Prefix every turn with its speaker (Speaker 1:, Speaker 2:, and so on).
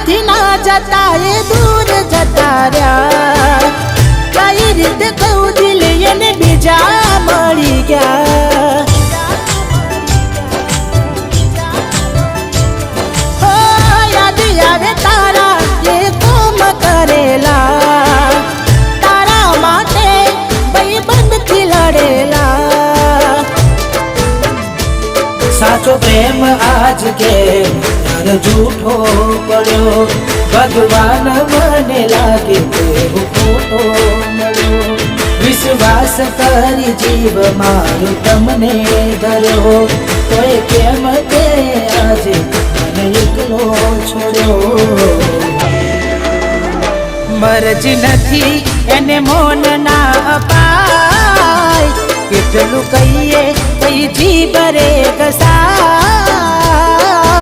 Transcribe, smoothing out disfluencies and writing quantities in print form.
Speaker 1: મારાથી ના જતા એ દૂર જતા રહ્યા કઈ રીતે કહું દિલ એને બીજા મળી ગયા હો યાદ આવે તારા એ કોમ કરેલા તારા માટે ભાઈબંધથી લડેલા
Speaker 2: साचो प्रेम आज के झूठो पड़ो भगवान मने लागे खोटो मळ्यो विश्वास करी जीव मारो तमने धर्यो तोय केम ते आज मने एकलो छोड्यो
Speaker 1: मरजी નથી એને મોન ના અપાય કેટલું કહીએ કઈ જીભ રે કસાય